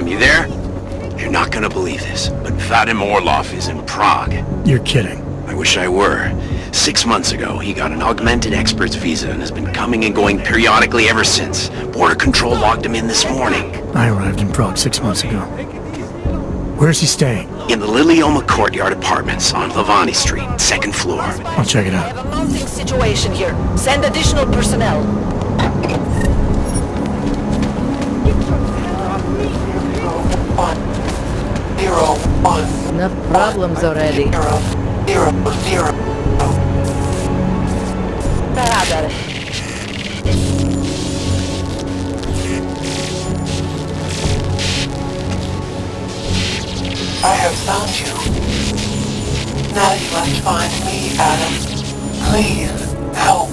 Adam, you there? You're not gonna believe this, but Vadim Orlov is in Prague. You're kidding. I wish I were. 6 months ago, he got an augmented expert's visa and has been coming and going periodically ever since. Border Control logged him in this morning. I arrived in Prague 6 months ago. Where's he staying? In the Lilioma Courtyard Apartments on Lavani Street, 2nd floor. I'll check it out. We have a mounting situation here. Send additional personnel. Enough problems already. I have found you. Now you must find me, Adam. Please, help.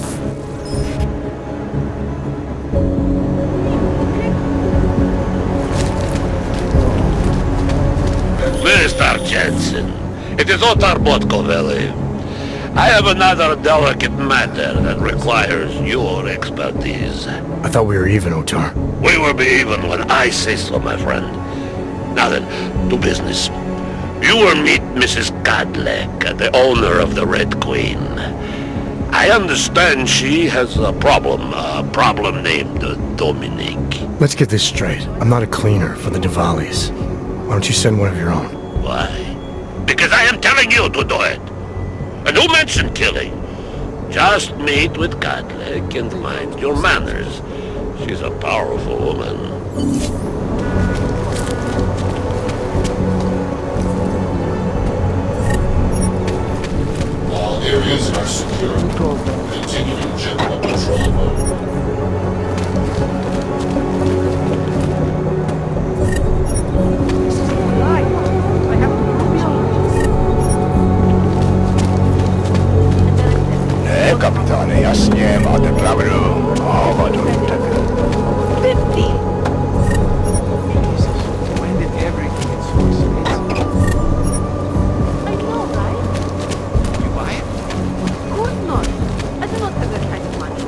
Mr. Jensen, it is Otar Botkoveli. I have another delicate matter that requires your expertise. I thought we were even, Otar. We will be even when I say so, my friend. Now then, to business. You will meet Mrs. Kadlec, the owner of the Red Queen. I understand she has a problem named Dominique. Let's get this straight. I'm not a cleaner for the Diwalis. Why don't you send one of your own? Why? Because I am telling you to do it. And who mentioned killing? Just meet with Kadlec and mind your manners. She's a powerful woman. All areas are secure. Continuing general patrol mode. Kapitane, jasně, máte pravdu. Hovado. 50. When did everything get so expensive? I know, right? You buy it? Of course not. I do not have that kind of money.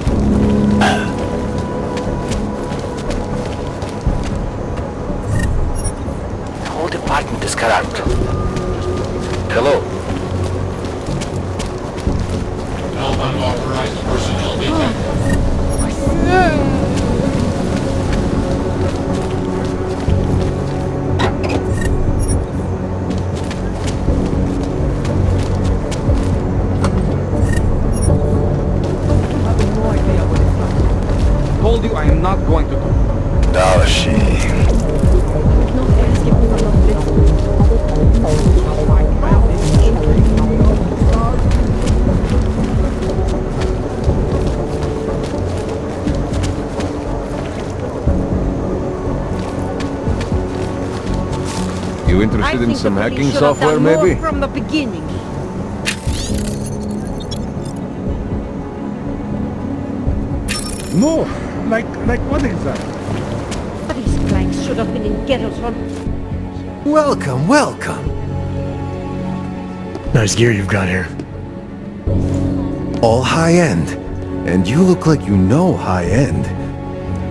The whole department is corrupt. Hello. Unauthorized personnel detected. Told you I am not going to do it. Další. You interested in some hacking software, maybe? From the beginning. No, like what exactly? These planks should have been in ghettos from... Welcome, welcome. Nice gear you've got here. All high-end. And you look like you know high-end.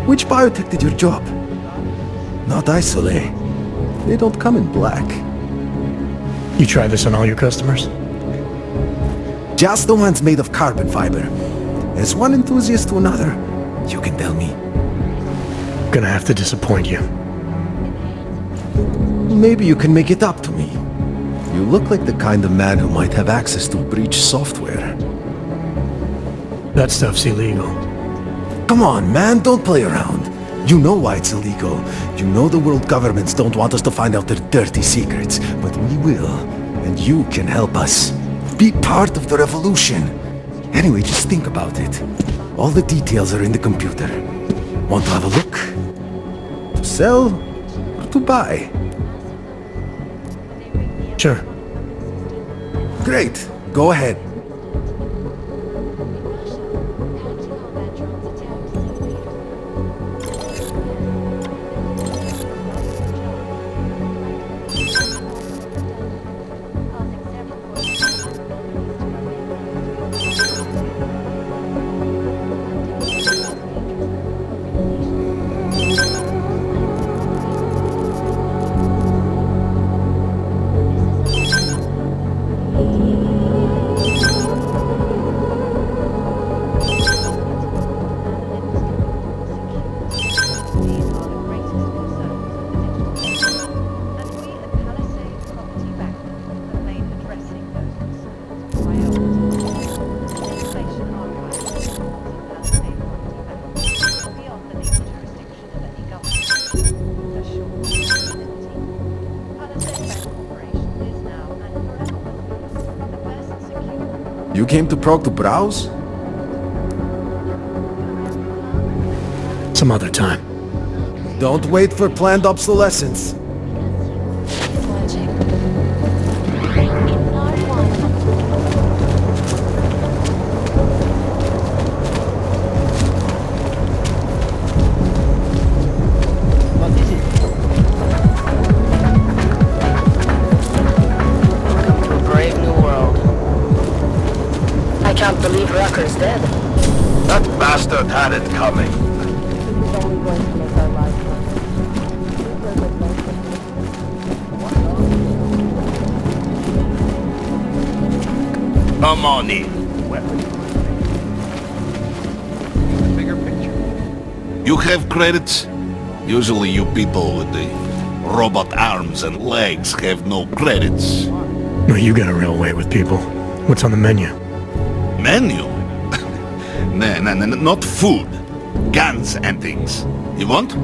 Which biotech did your job? Not Isolate. They don't come in black. You try this on all your customers? Just the ones made of carbon fiber. As one enthusiast to another, you can tell me. Gonna have to disappoint you. Maybe you can make it up to me. You look like the kind of man who might have access to breach software. That stuff's illegal. Come on, man, don't play around. You know why it's illegal. You know the world governments don't want us to find out their dirty secrets, but we will. And you can help us. Be part of the revolution. Anyway, just think about it. All the details are in the computer. Want to have a look? To sell or to buy? Sure. Great. Go ahead. You came to Prague to browse? Some other time. Don't wait for planned obsolescence. Dead. That bastard had it coming. Come on in. Bigger picture. You have credits? Usually you people with the robot arms and legs have no credits. No, you got a real way with people. What's on the menu? Menu? No, not food. Guns and things. You want?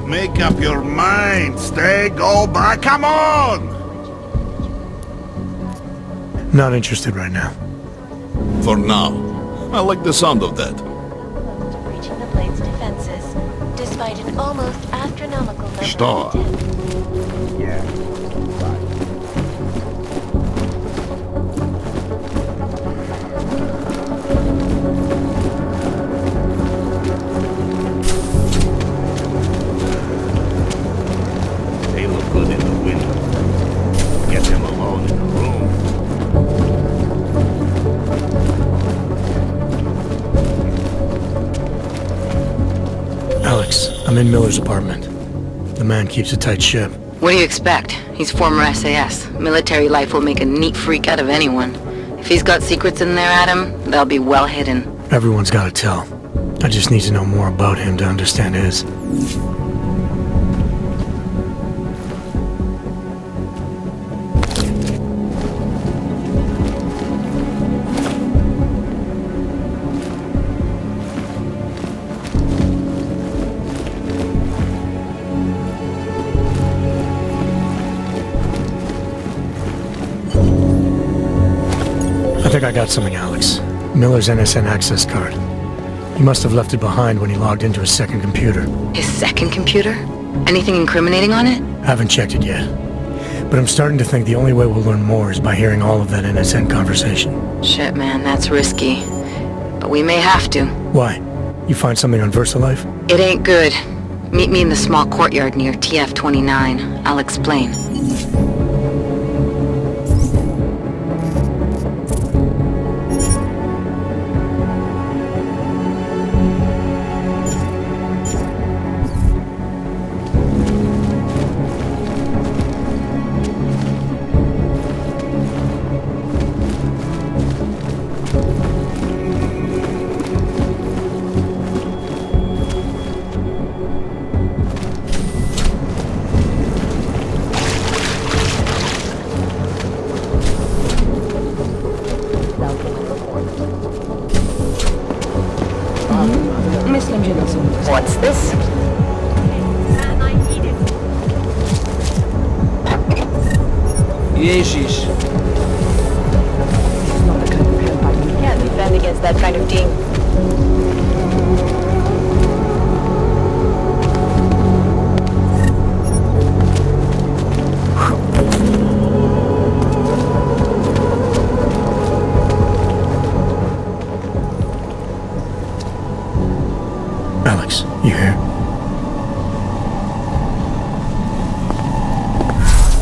Make up your mind. Stay, go back. Come on! Not interested right now. For now. I like the sound of that. Breaching the blade's defenses, despite an almost astronomical number Что? of attempts. They look good in the window. Get them alone in the room. Alex, I'm in Miller's apartment. The man keeps a tight ship. What do you expect? He's former SAS. Military life will make a neat freak out of anyone. If he's got secrets in there, Adam, they'll be well hidden. Everyone's got to tell. I just need to know more about him to understand his. I think I got something, Alex. Miller's NSN access card. He must have left it behind when he logged into his second computer. His second computer? Anything incriminating on it? Haven't checked it yet. But I'm starting to think the only way we'll learn more is by hearing all of that NSN conversation. Shit, man, that's risky. But we may have to. Why? You find something on VersaLife? It ain't good. Meet me in the small courtyard near TF-29. I'll explain. What's this? Jezus. Can't defend against that kind of team. Alex, you here?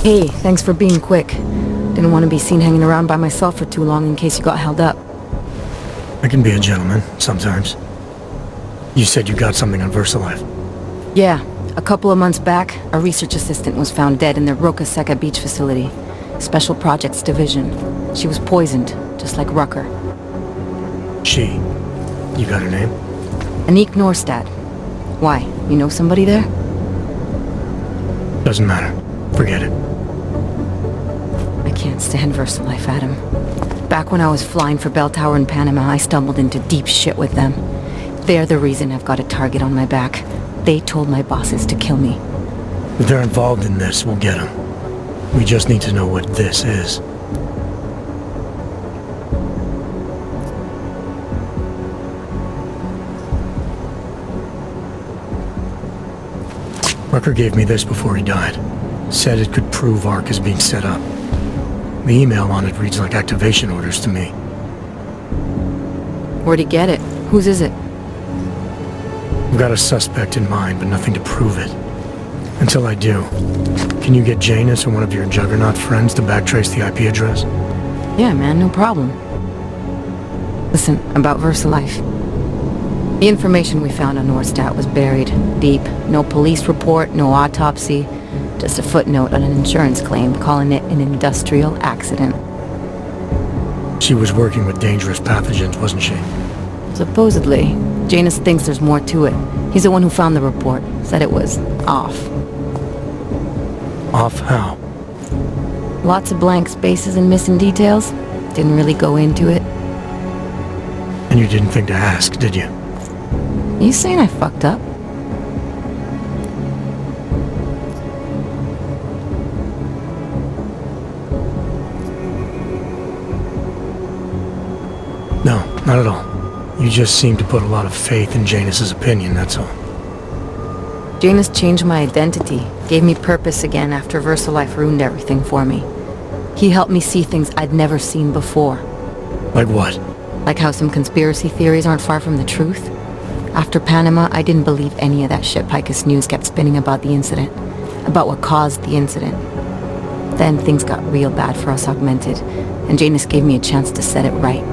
Hey, thanks for being quick. Didn't want to be seen hanging around by myself for too long in case you got held up. I can be a gentleman, sometimes. You said you got something on VersaLife. Yeah, a couple of months back, a research assistant was found dead in the Roca Seca beach facility. Special Projects Division. She was poisoned, just like Rucker. She? You got her name? Anique Norstad. Why? You know somebody there? Doesn't matter. Forget it. I can't stand VersaLife, Adam. Back when I was flying for Bell Tower in Panama, I stumbled into deep shit with them. They're the reason I've got a target on my back. They told my bosses to kill me. If they're involved in this, we'll get them. We just need to know what this is. Rucker gave me this before he died. Said it could prove ARC is being set up. The email on it reads like activation orders to me. Where'd he get it? Whose is it? I've got a suspect in mind, but nothing to prove it. Until I do, can you get Janus or one of your Juggernaut friends to backtrace the IP address? Yeah, man, no problem. Listen, about VersaLife. The information we found on Norstad was buried deep. No police report, no autopsy. Just a footnote on an insurance claim calling it an industrial accident. She was working with dangerous pathogens, wasn't she? Supposedly. Janus thinks there's more to it. He's the one who found the report. Said it was off. Off how? Lots of blank spaces and missing details. Didn't really go into it. And you didn't think to ask, did you? You saying I fucked up? No, not at all. You just seem to put a lot of faith in Janus's opinion, that's all. Janus changed my identity, gave me purpose again after VersaLife ruined everything for me. He helped me see things I'd never seen before. Like what? Like how some conspiracy theories aren't far from the truth. After Panama, I didn't believe any of that shit Picus News kept spinning about the incident. About what caused the incident. Then things got real bad for us Augmented, and Janus gave me a chance to set it right.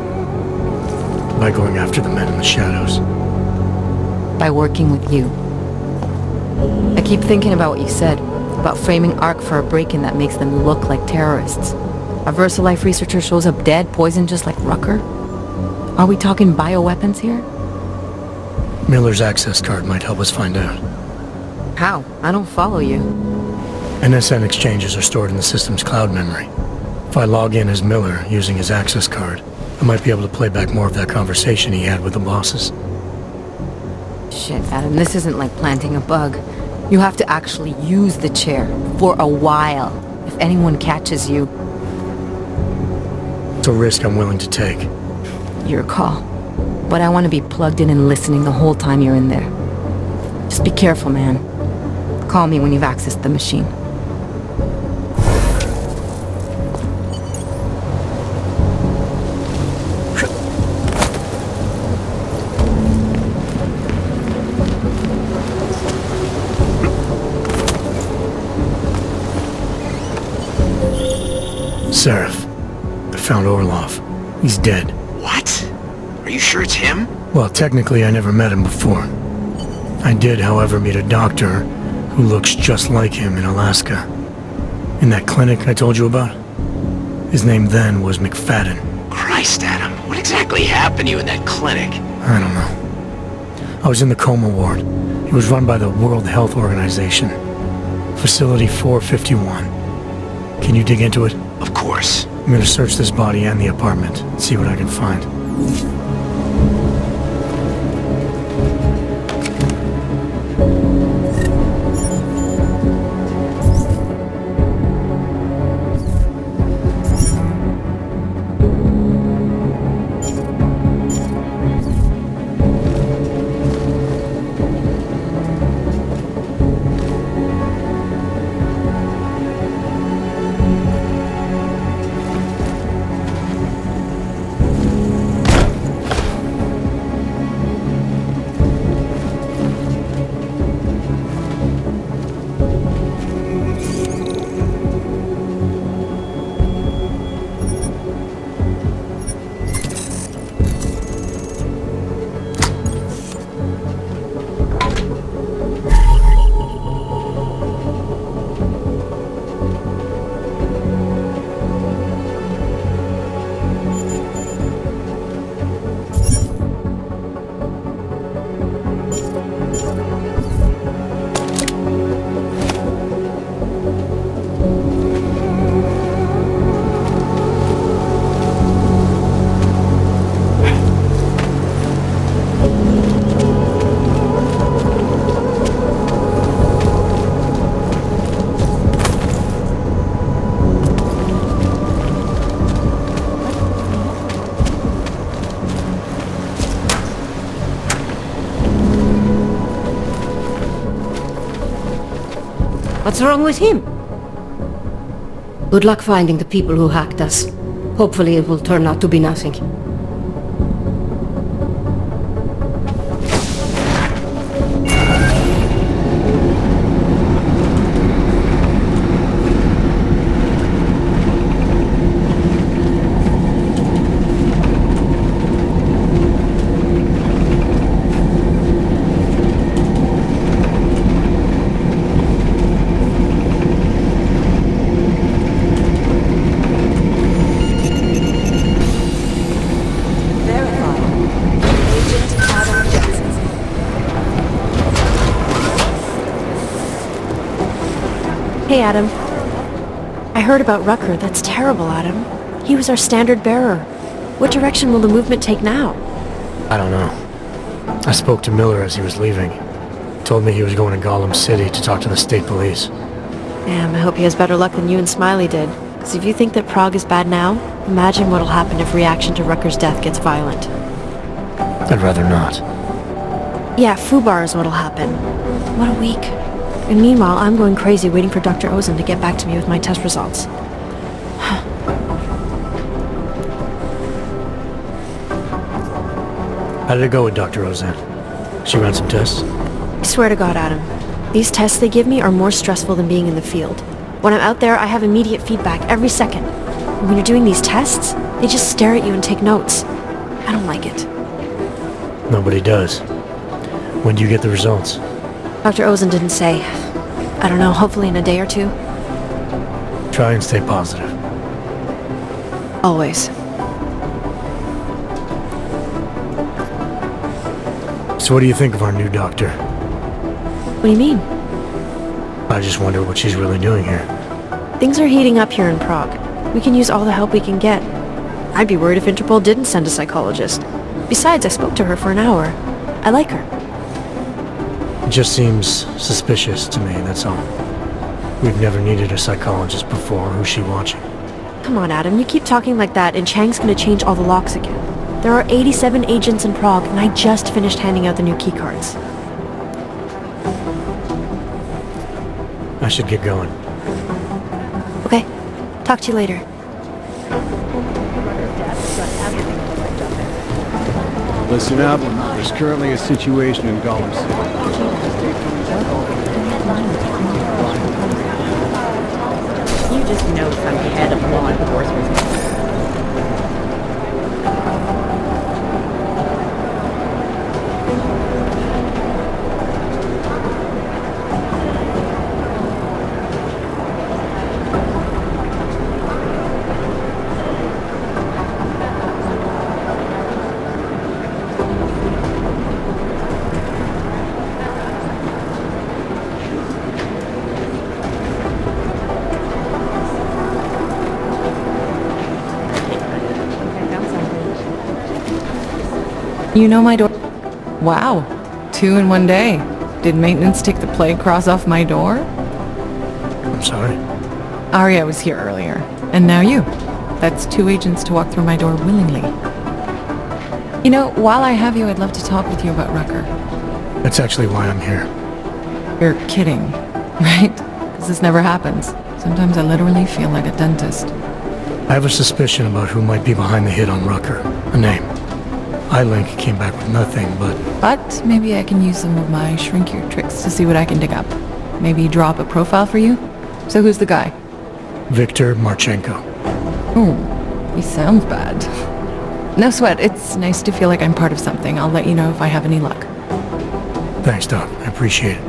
By going after the men in the shadows? By working with you. I keep thinking about what you said, about framing ARC for a break-in that makes them look like terrorists. A VersaLife researcher shows up dead, poisoned just like Rucker? Are we talking bioweapons here? Miller's access card might help us find out. How? I don't follow you. NSN exchanges are stored in the system's cloud memory. If I log in as Miller using his access card, I might be able to play back more of that conversation he had with the bosses. Shit, Adam, this isn't like planting a bug. You have to actually use the chair for a while. If anyone catches you... It's a risk I'm willing to take. Your call. But I want to be plugged in and listening the whole time you're in there. Just be careful, man. Call me when you've accessed the machine. Sarif. I found Orlov. He's dead. What? Are you sure it's him? Well, technically I never met him before. I did, however, meet a doctor who looks just like him in Alaska. In that clinic I told you about? His name then was McFadden. Christ, Adam. What exactly happened to you in that clinic? I don't know. I was in the coma ward. It was run by the World Health Organization. Facility 451. Can you dig into it? Of course. I'm gonna search this body and the apartment, see what I can find. What's wrong with him? Good luck finding the people who hacked us. Hopefully it will turn out to be nothing. Hey, Adam. I heard about Rucker. That's terrible, Adam. He was our standard bearer. What direction will the movement take now? I don't know. I spoke to Miller as he was leaving. Told me he was going to Gollum City to talk to the state police. Damn, I hope he has better luck than you and Smiley did. Because if you think that Prague is bad now, imagine what'll happen if reaction to Rucker's death gets violent. I'd rather not. Yeah, FUBAR is what'll happen. What a week. And meanwhile, I'm going crazy waiting for Dr. Ozen to get back to me with my test results. How did it go with Dr. Ozen? She ran some tests? I swear to God, Adam. These tests they give me are more stressful than being in the field. When I'm out there, I have immediate feedback every second. And when you're doing these tests, they just stare at you and take notes. I don't like it. Nobody does. When do you get the results? Dr. Ozen didn't say. I don't know, hopefully in a day or two. Try and stay positive. Always. So what do you think of our new doctor? What do you mean? I just wonder what she's really doing here. Things are heating up here in Prague. We can use all the help we can get. I'd be worried if Interpol didn't send a psychologist. Besides, I spoke to her for an hour. I like her. It just seems suspicious to me, that's all. We've never needed a psychologist before. Who's she watching? Come on, Adam. You keep talking like that, and Chang's gonna change all the locks again. There are 87 agents in Prague, and I just finished handing out the new keycards. I should get going. Okay. Talk to you later. Listen up. There's currently a situation in Gollum City. You just know some head of law enforcement. You know my door? Wow. 2 in one day. Did maintenance take the plague cross off my door? I'm sorry. Arya was here earlier. And now you. That's 2 agents to walk through my door willingly. You know, while I have you, I'd love to talk with you about Rucker. That's actually why I'm here. You're kidding, right? Because this never happens. Sometimes I literally feel like a dentist. I have a suspicion about who might be behind the hit on Rucker. A name. iLink came back with nothing, But maybe I can use some of my shrink-your tricks to see what I can dig up. Maybe draw up a profile for you? So who's the guy? Victor Marchenko. Oh, he sounds bad. No sweat, it's nice to feel like I'm part of something. I'll let you know if I have any luck. Thanks, Doc. I appreciate it.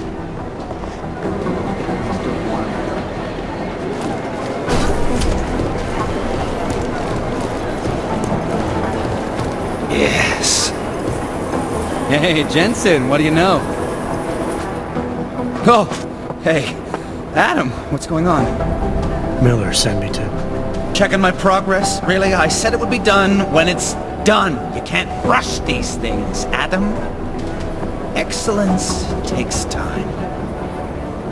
Yes. Hey, Jensen, what do you know? Oh, hey, Adam, what's going on? Miller sent me to. Checking my progress? Really? I said it would be done when it's done. You can't rush these things, Adam. Excellence takes time.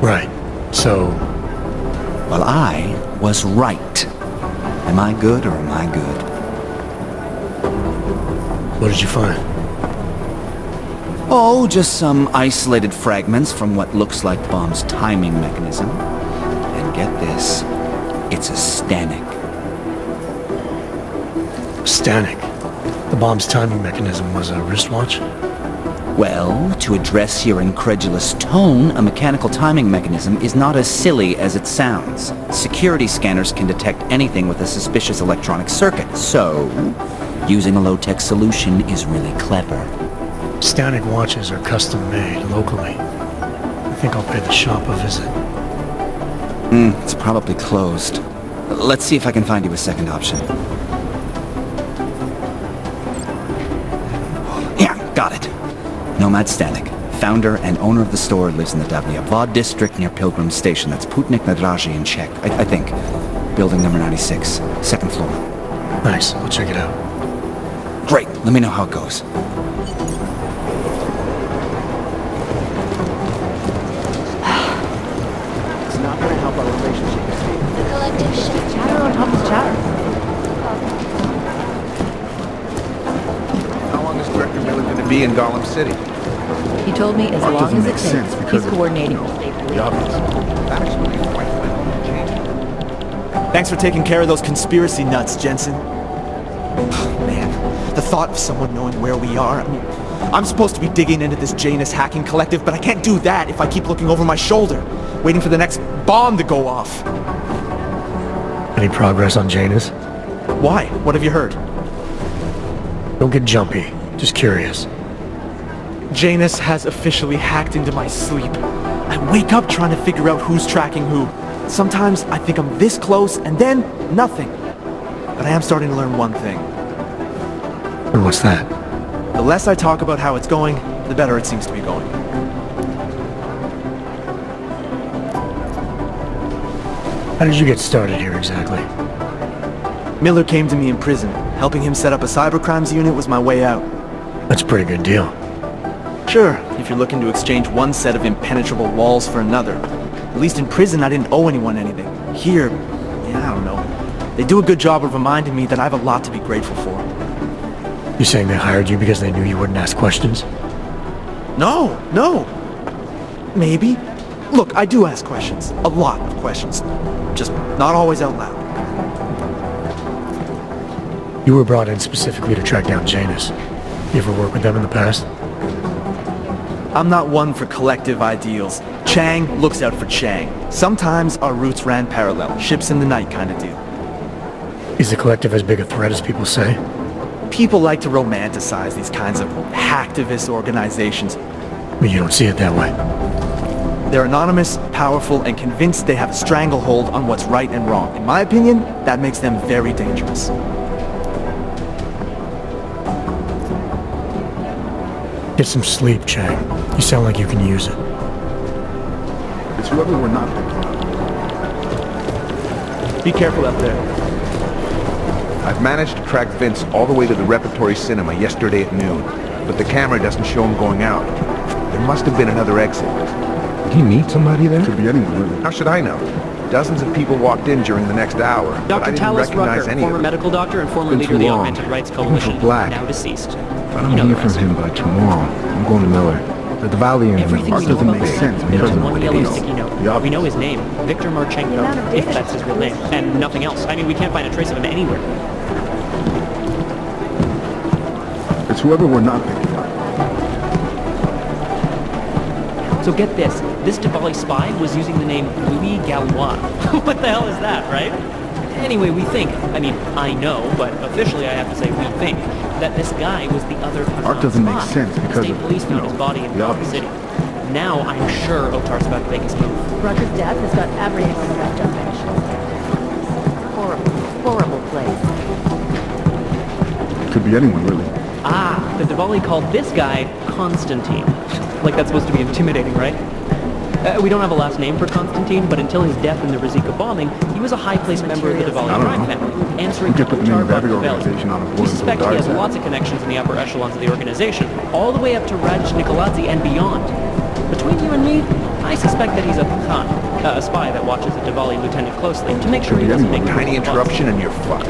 Right. So... Well, I was right. Am I good or am I good? What did you find? Oh, just some isolated fragments from what looks like the bomb's timing mechanism. And get this, it's a Stanek. Stanek? The bomb's timing mechanism was a wristwatch? Well, to address your incredulous tone, a mechanical timing mechanism is not as silly as it sounds. Security scanners can detect anything with a suspicious electronic circuit, so using a low-tech solution is really clever. Stanek watches are custom-made locally. I think I'll pay the shop a visit. It's probably closed. Let's see if I can find you a second option. Yeah, got it. Nomad Stanek, founder and owner of the store, lives in the Davlyavad district near Pilgrim Station. That's Putnik Nadraji in Czech, I think. Building number 96, second floor. Nice, I'll check it out. Great, let me know how it goes. It's not gonna help our relationship. The collective should Chatter on top of chatter. How long is Director Miller going to be in Gollum City? He told me as long as it takes. He's coordinating with state police. Thanks for taking care of those conspiracy nuts, Jensen. Man, the thought of someone knowing where we are. I mean, I'm supposed to be digging into this Janus hacking collective, but I can't do that if I keep looking over my shoulder, waiting for the next bomb to go off. Any progress on Janus? Why? What have you heard? Don't get jumpy. Just curious. Janus has officially hacked into my sleep. I wake up trying to figure out who's tracking who. Sometimes I think I'm this close, and then nothing. But I am starting to learn one thing. And what's that? The less I talk about how it's going, the better it seems to be going. How did you get started here exactly? Miller came to me in prison. Helping him set up a cybercrimes unit was my way out. That's a pretty good deal. Sure, if you're looking to exchange one set of impenetrable walls for another. At least in prison, I didn't owe anyone anything. Here, yeah, I don't know. They do a good job of reminding me that I have a lot to be grateful for. You saying they hired you because they knew you wouldn't ask questions? No. Maybe. Look, I do ask questions. A lot of questions. Just not always out loud. You were brought in specifically to track down Janus. You ever worked with them in the past? I'm not one for collective ideals. Chang looks out for Chang. Sometimes our routes ran parallel, ships in the night kind of deal. Is the collective as big a threat as people say? People like to romanticize these kinds of hacktivist organizations. But you don't see it that way. They're anonymous, powerful, and convinced they have a stranglehold on what's right and wrong. In my opinion, that makes them very dangerous. Get some sleep, Chang. You sound like you can use it. It's whoever we're not picking. Be careful out there. I've managed to track Vince all the way to the Repertory Cinema yesterday at noon, but the camera doesn't show him going out. There must have been another exit. Did he meet somebody there? Could be anyone, really. How should I know? Dozens of people walked in during the next hour, but I Dr. didn't Talos recognize Rucker, any of former them. medical doctor and former Been leader of too the long. Augmented Rights Looking for Coalition, Black. now deceased. If I don't hear from him by tomorrow, I'm going to Miller. The Valley and Everything we know doesn't about make the sense. guy, there's one yellow Because sticky note. We know his name, Victor Marchenko, if that's his real name, and nothing else. I mean, we can't find a trace of him anywhere. It's whoever we're not picking. So get this Diwali spy was using the name Louis Galois. What the hell is that, right? Anyway, we think, I mean, I know, but officially I have to say we think, that this guy was the other Art doesn't make sense because state police found his body in Gotham City. Now I'm sure Otar's about to make his move. Rucker's death has got everything on the right direction. Horrible place. Could be anyone, really. Ah, the Diwali called this guy Constantine. Like that's supposed to be intimidating, right? We don't have a last name for Constantine, but until his death in the Rizika bombing, he was a high-placed member of the Diwali crime family, answering to Otar Bhaktivelli. We suspect he has lots of connections in the upper echelons of the organization, all the way up to Raj Nikoladze and beyond. Between you and me, I suspect that he's a Khan, a spy that watches the Diwali lieutenant closely to make sure he doesn't make tiny interruption and you're fucked.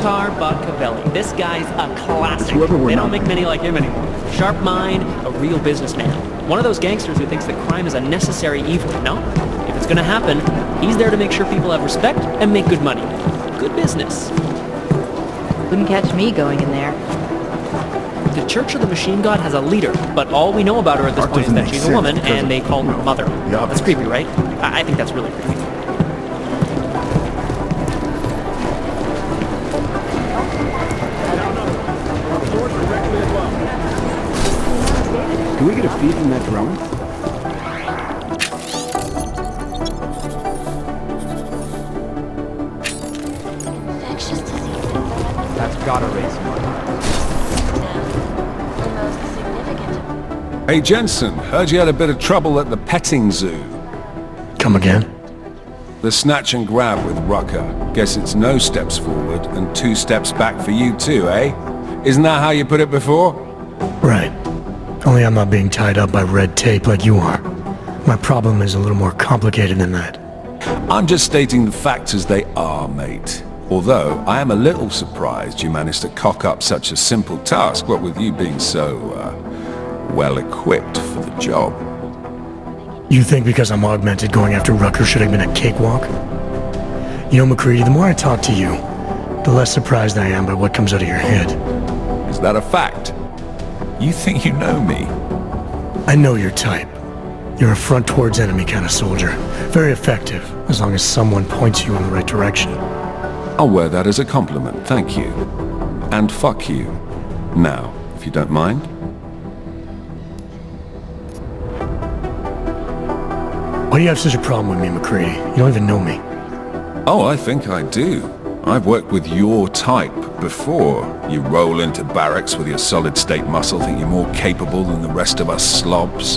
Lothar Botkavelli. This guy's a classic. Whoever we're They not- don't make many like him anymore. Sharp mind, a real businessman. One of those gangsters who thinks that crime is a necessary evil, you know? If it's gonna happen, he's there to make sure people have respect and make good money. Good business. Wouldn't catch me going in there. The Church of the Machine God has a leader, but all we know about her at this point is that she's a woman and they call her mother. That's creepy, right? I think that's really creepy. Can we get a feed from that drone? That's gotta raise money. Hey Jensen, heard you had a bit of trouble at the petting zoo. Come again? The snatch and grab with Rucker. Guess it's no steps forward and 2 steps back for you too, eh? Isn't that how you put it before? Right. Only I'm not being tied up by red tape like you are. My problem is a little more complicated than that. I'm just stating the facts as they are, mate. Although, I am a little surprised you managed to cock up such a simple task, what with you being so, well-equipped for the job. You think because I'm augmented going after Rucker should have been a cakewalk? You know, McCready, the more I talk to you, the less surprised I am by what comes out of your head. Is that a fact? You think you know me? I know your type. You're a front towards enemy kind of soldier. Very effective, as long as someone points you in the right direction. I'll wear that as a compliment, thank you. And fuck you. Now, if you don't mind. Why do you have such a problem with me, McCready? You don't even know me. Oh, I think I do. I've worked with your type before. You roll into barracks with your solid-state muscle, think you're more capable than the rest of us slobs.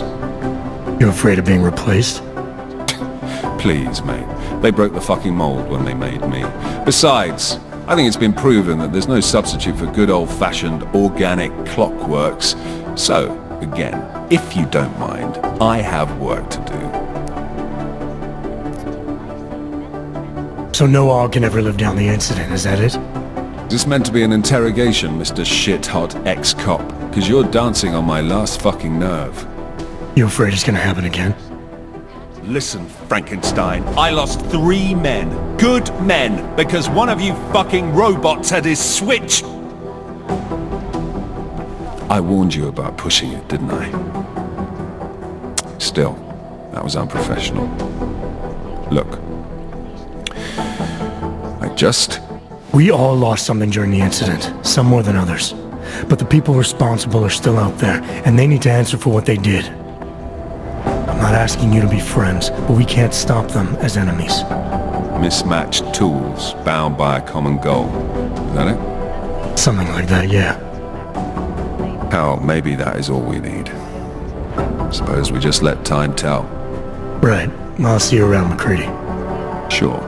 You're afraid of being replaced? Please, mate. They broke the fucking mold when they made me. Besides, I think it's been proven that there's no substitute for good old-fashioned organic clockworks. So, again, if you don't mind, I have work to do. So no AUG can ever live down the incident, is that it? Is this meant to be an interrogation, Mr. Shit-hot ex-cop? Because you're dancing on my last fucking nerve. You afraid it's gonna happen again? Listen, Frankenstein, I lost 3 men. Good men. Because one of you fucking robots had his switch. I warned you about pushing it, didn't I? Still, that was unprofessional. Look. We all lost something during the incident, some more than others. But the people responsible are still out there, and they need to answer for what they did. I'm not asking you to be friends, but we can't stop them as enemies. Mismatched tools, bound by a common goal. Is that it? Something like that, yeah. Hell, maybe that is all we need. Suppose we just let time tell. Right. I'll see you around, McCready. Sure.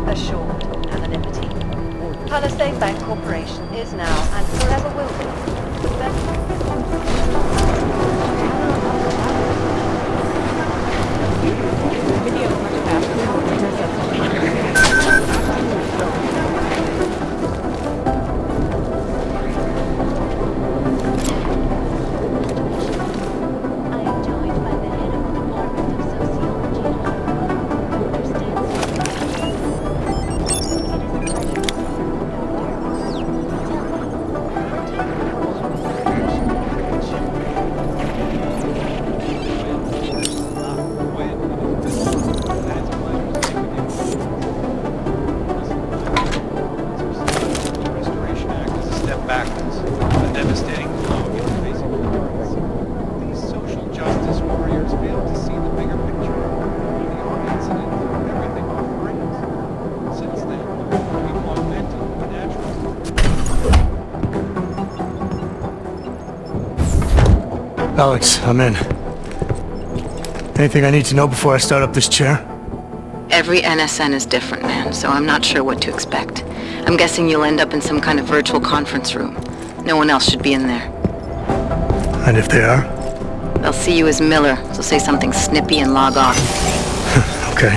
Assured anonymity. Palisade Bank Corporation is now and forever will be the best. Alex, I'm in. Anything I need to know before I start up this chair? Every NSN is different, man, so I'm not sure what to expect. I'm guessing you'll end up in some kind of virtual conference room. No one else should be in there. And if they are? They'll see you as Miller, so say something snippy and log off. Okay.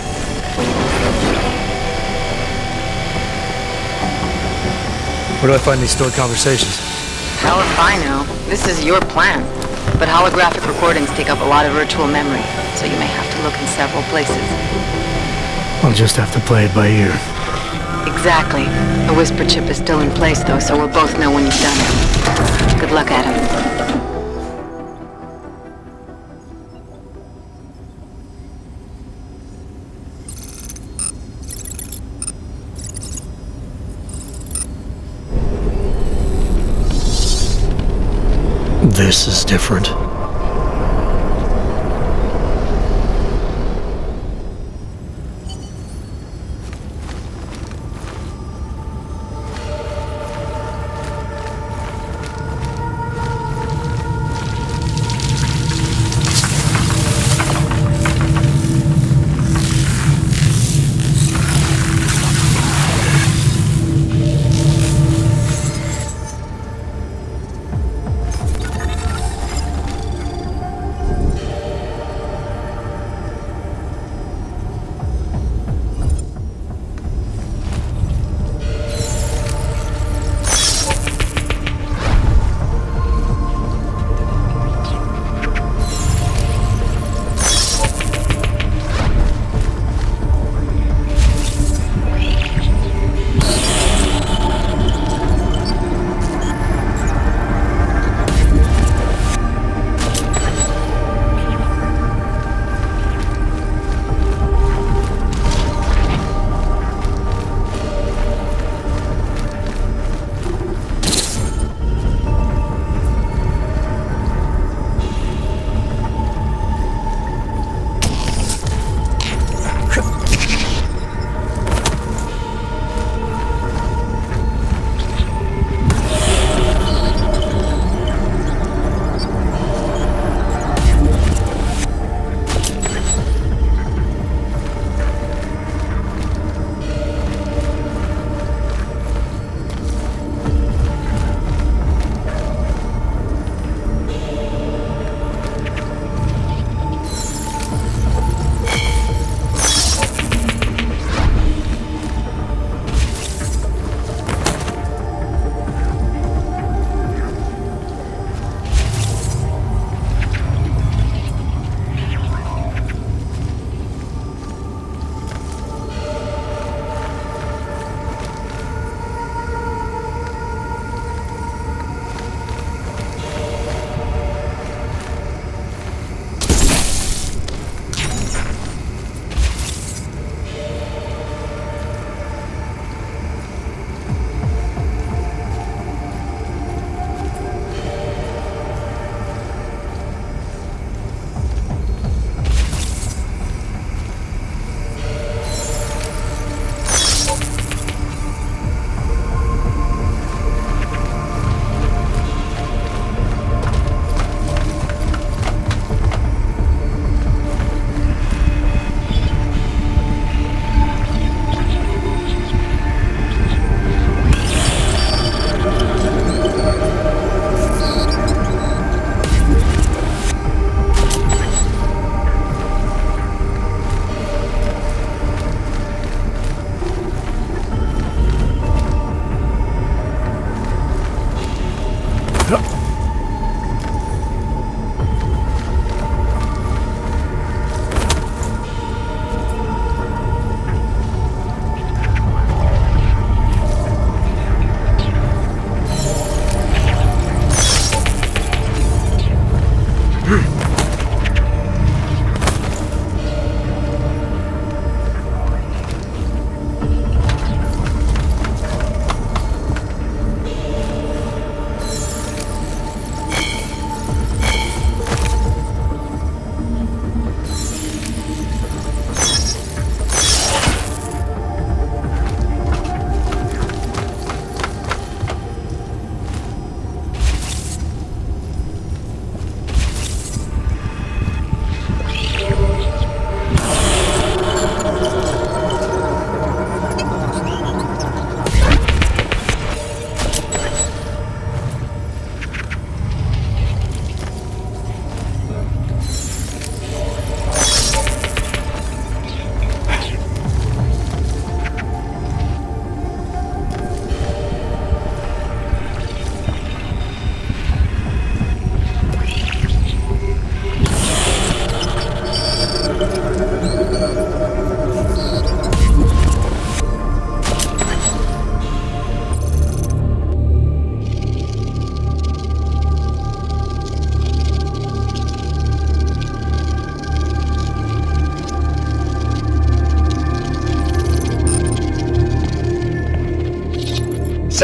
Where do I find these stored conversations? Hell if I know. This is your plan. But holographic recordings take up a lot of virtual memory, so you may have to look in several places. I'll just have to play it by ear. Exactly. The whisper chip is still in place, though, so we'll both know when you've done it. Good luck, Adam. This is different.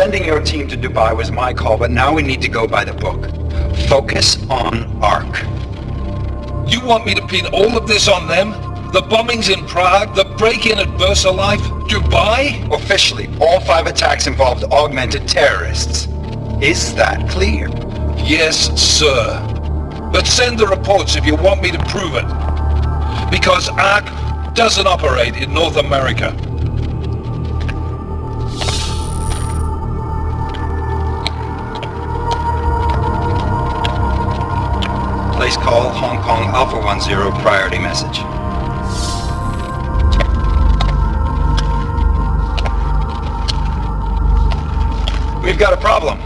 Sending your team to Dubai was my call, but now we need to go by the book. Focus on ARC. You want me to pin all of this on them? The bombings in Prague, the break-in at VersaLife, Dubai? Officially, all 5 attacks involved augmented terrorists. Is that clear? Yes, sir. But send the reports if you want me to prove it. Because ARC doesn't operate in North America. Place call, Hong Kong Alpha 10, priority message. We've got a problem.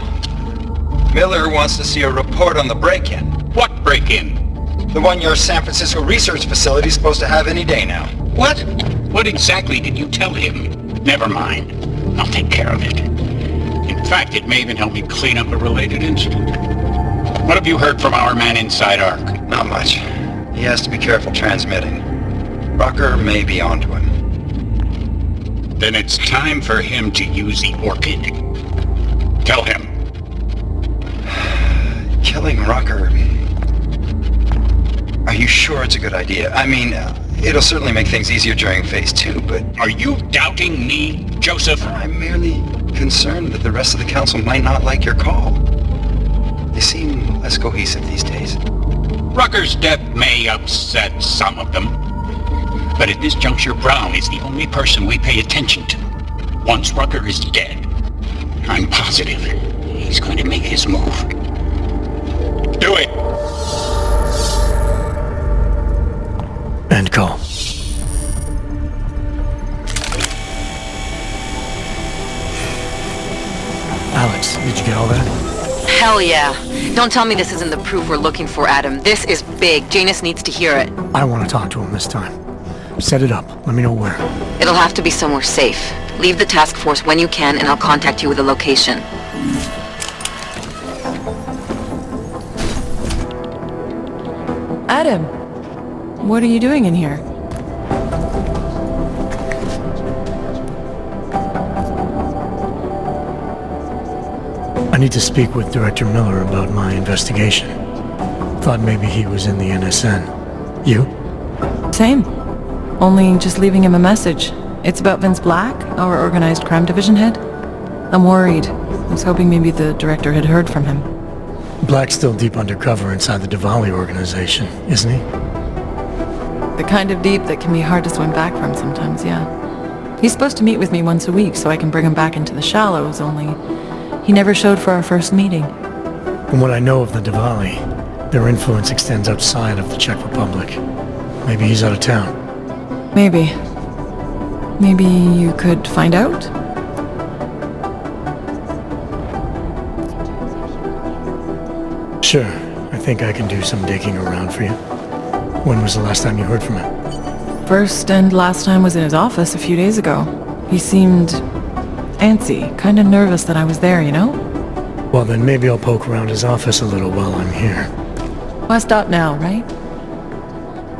Miller wants to see a report on the break-in. What break-in? The one your San Francisco research facility is supposed to have any day now. What? What exactly did you tell him? Never mind. I'll take care of it. In fact, it may even help me clean up a related incident. What have you heard from our man inside ARC? Not much. He has to be careful transmitting. Rucker may be onto him. Then it's time for him to use the Orchid. Tell him. Killing Rucker... Are you sure it's a good idea? I mean, it'll certainly make things easier during Phase 2, but... Are you doubting me, Joseph? I'm merely concerned that the rest of the council might not like your call. They seem less cohesive these days. Rucker's death may upset some of them. But at this juncture, Brown is the only person we pay attention to. Once Rucker is dead, I'm positive he's going to make his move. Do it! End call. Alex, did you get all that? Hell yeah. Don't tell me this isn't the proof we're looking for, Adam. This is big. Janus needs to hear it. I want to talk to him this time. Set it up. Let me know where. It'll have to be somewhere safe. Leave the task force when you can, and I'll contact you with a location. Adam, what are you doing in here? I need to speak with Director Miller about my investigation. Thought maybe he was in the NSN. You? Same. Only just leaving him a message. It's about Vince Black, our organized crime division head. I'm worried. I was hoping maybe the director had heard from him. Black's still deep undercover inside the Diwali organization, isn't he? The kind of deep that can be hard to swim back from sometimes, yeah. He's supposed to meet with me once a week so I can bring him back into the shallows, only he never showed for our first meeting. From what I know of the Diwali, their influence extends outside of the Czech Republic. Maybe he's out of town. Maybe. Maybe you could find out? Sure. I think I can do some digging around for you. When was the last time you heard from him? First and last time was in his office a few days ago. He seemed antsy, kind of nervous that I was there, you know? Well, then maybe I'll poke around his office a little while I'm here. Why stop now, right?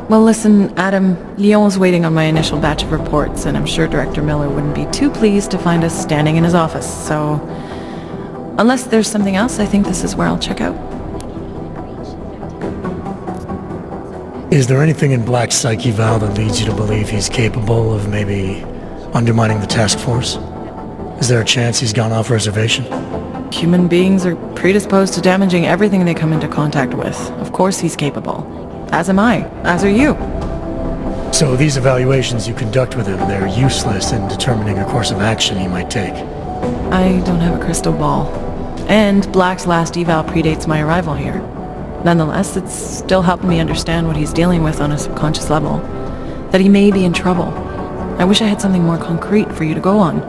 Well, listen, Adam, Lyon's waiting on my initial batch of reports, and I'm sure Director Miller wouldn't be too pleased to find us standing in his office, so... Unless there's something else, I think this is where I'll check out. Is there anything in Black's psyche, Val, that leads you to believe he's capable of maybe undermining the task force? Is there a chance he's gone off reservation? Human beings are predisposed to damaging everything they come into contact with. Of course he's capable. As am I. As are you. So these evaluations you conduct with him, they're useless in determining a course of action he might take? I don't have a crystal ball. And Black's last eval predates my arrival here. Nonetheless, it's still helping me understand what he's dealing with on a subconscious level. That he may be in trouble. I wish I had something more concrete for you to go on.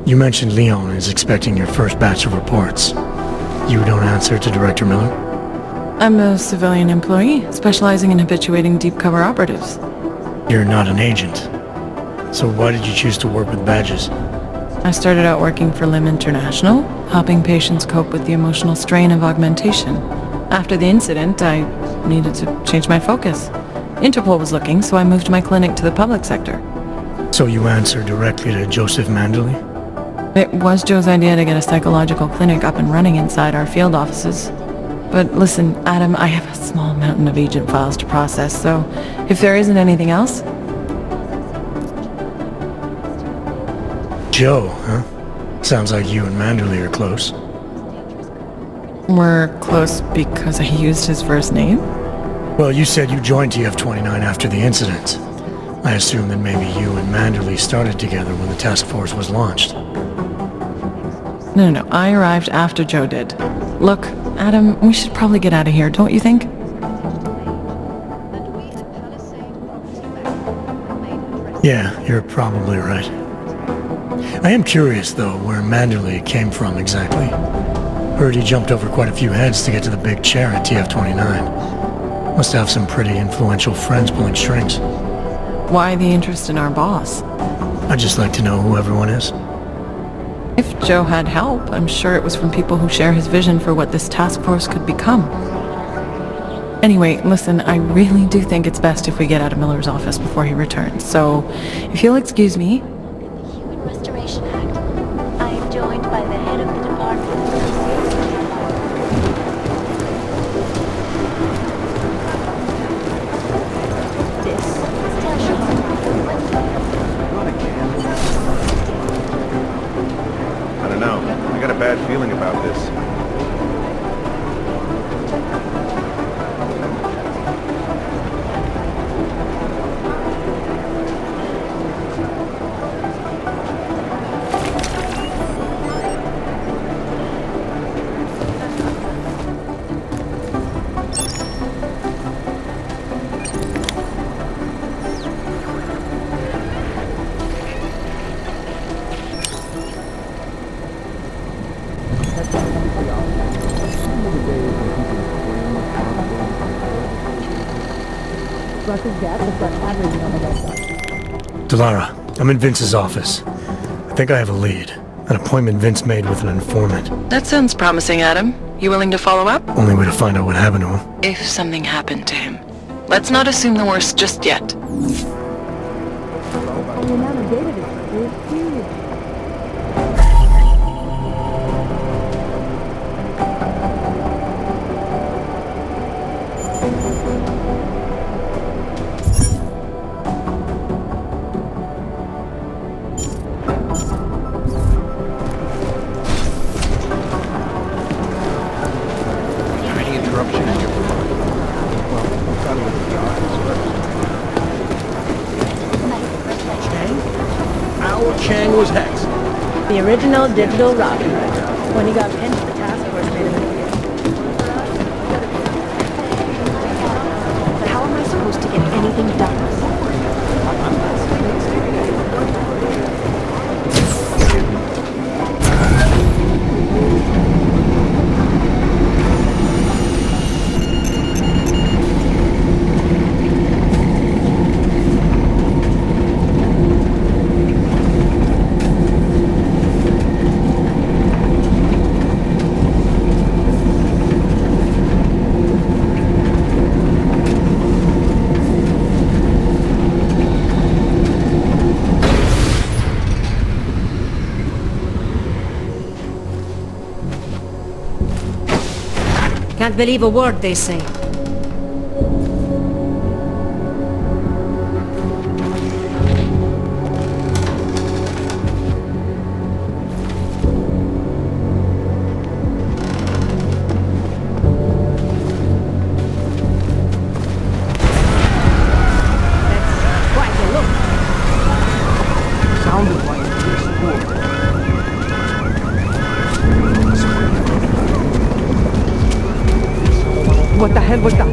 You mentioned Leon is expecting your first batch of reports. You don't answer to Director Miller? I'm a civilian employee, specializing in habituating deep cover operatives. You're not an agent. So why did you choose to work with badges? I started out working for LIM International, helping patients cope with the emotional strain of augmentation. After the incident, I needed to change my focus. Interpol was looking, so I moved my clinic to the public sector. So you answer directly to Joseph Manderley? It was Joe's idea to get a psychological clinic up and running inside our field offices. But listen, Adam, I have a small mountain of agent files to process, so if there isn't anything else... Joe, huh? Sounds like you and Manderley are close. We're close because I used his first name? Well, you said you joined TF-29 after the incident. I assume that maybe you and Manderley started together when the task force was launched. No, I arrived after Joe did. Look, Adam, we should probably get out of here, don't you think? Yeah, you're probably right. I am curious, though, where Manderley came from exactly. Heard he jumped over quite a few heads to get to the big chair at TF-29. Must have some pretty influential friends pulling strings. Why the interest in our boss? I'd just like to know who everyone is. If Joe had help, I'm sure it was from people who share his vision for what this task force could become. Anyway, listen, I really do think it's best if we get out of Miller's office before he returns, so if you'll excuse me... The Human Restoration Act. I am joined by the head of the department. I don't know. I got a bad feeling about this. Delara, I'm in Vince's office. I think I have a lead. An appointment Vince made with an informant. That sounds promising, Adam. You willing to follow up? Only way to find out what happened to him. If something happened to him. Let's not assume the worst just yet. The original digital Robin Hood. When he got pinched, the task force made him an idiot. But how am I supposed to get anything done? Can't believe a word they say. What the hell was that?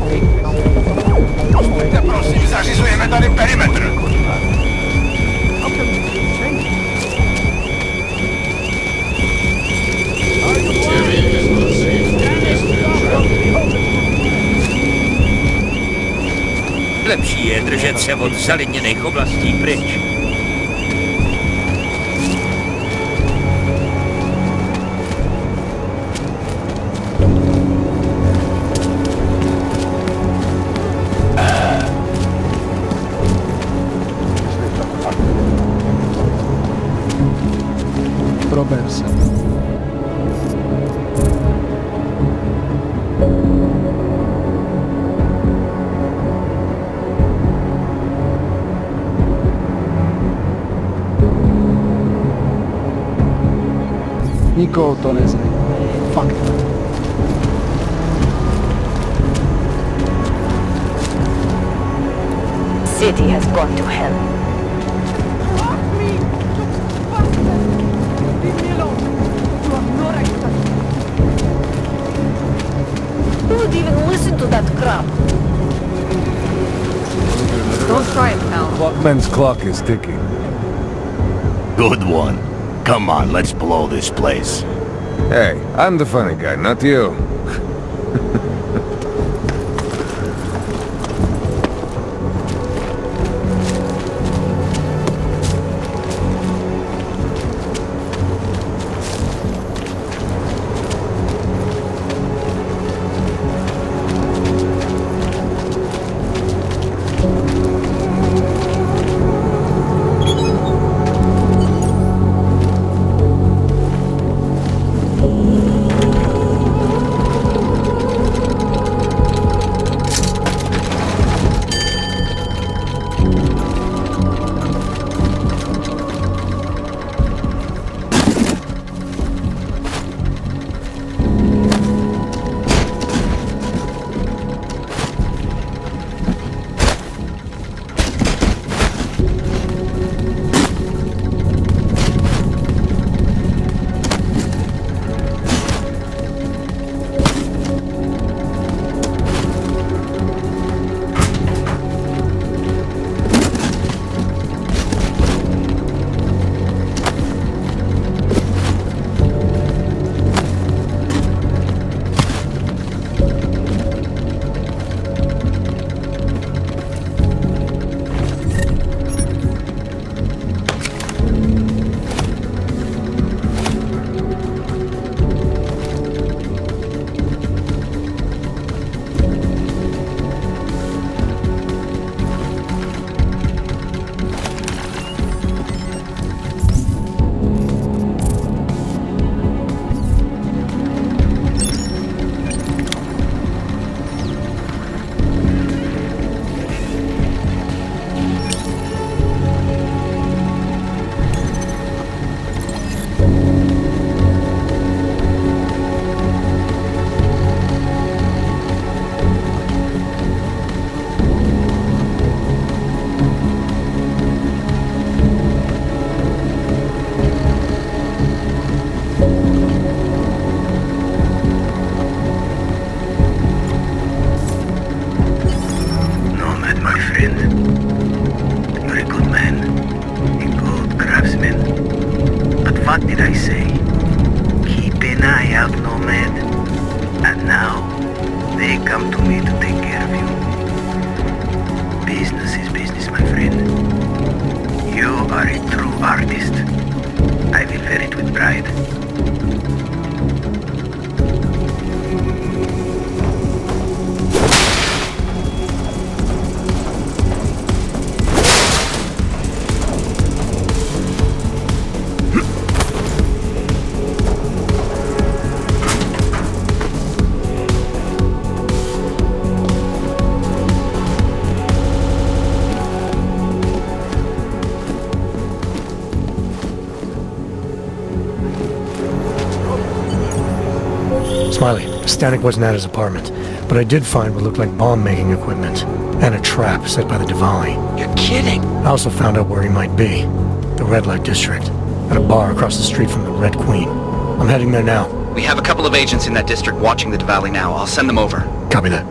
Lepší je držet se od zalidněných oblastí pryč. coat on his name. Fuck it. City has gone to hell. Who would even listen to that crap? Don't try it, pal. Clockman's clock is ticking. Good one. Come on, let's blow this place. Hey, I'm the funny guy, not you. What did I say? Keep an eye out, Nomad. And now, they come to me to take care of you. Business is business, my friend. You are a true artist. I will wear it with pride. Smiley, Static wasn't at his apartment, but I did find what looked like bomb-making equipment, and a trap set by the Diwali. You're kidding! I also found out where he might be, the Red Light District, at a bar across the street from the Red Queen. I'm heading there now. We have a couple of agents in that district watching the Diwali now. I'll send them over. Copy that.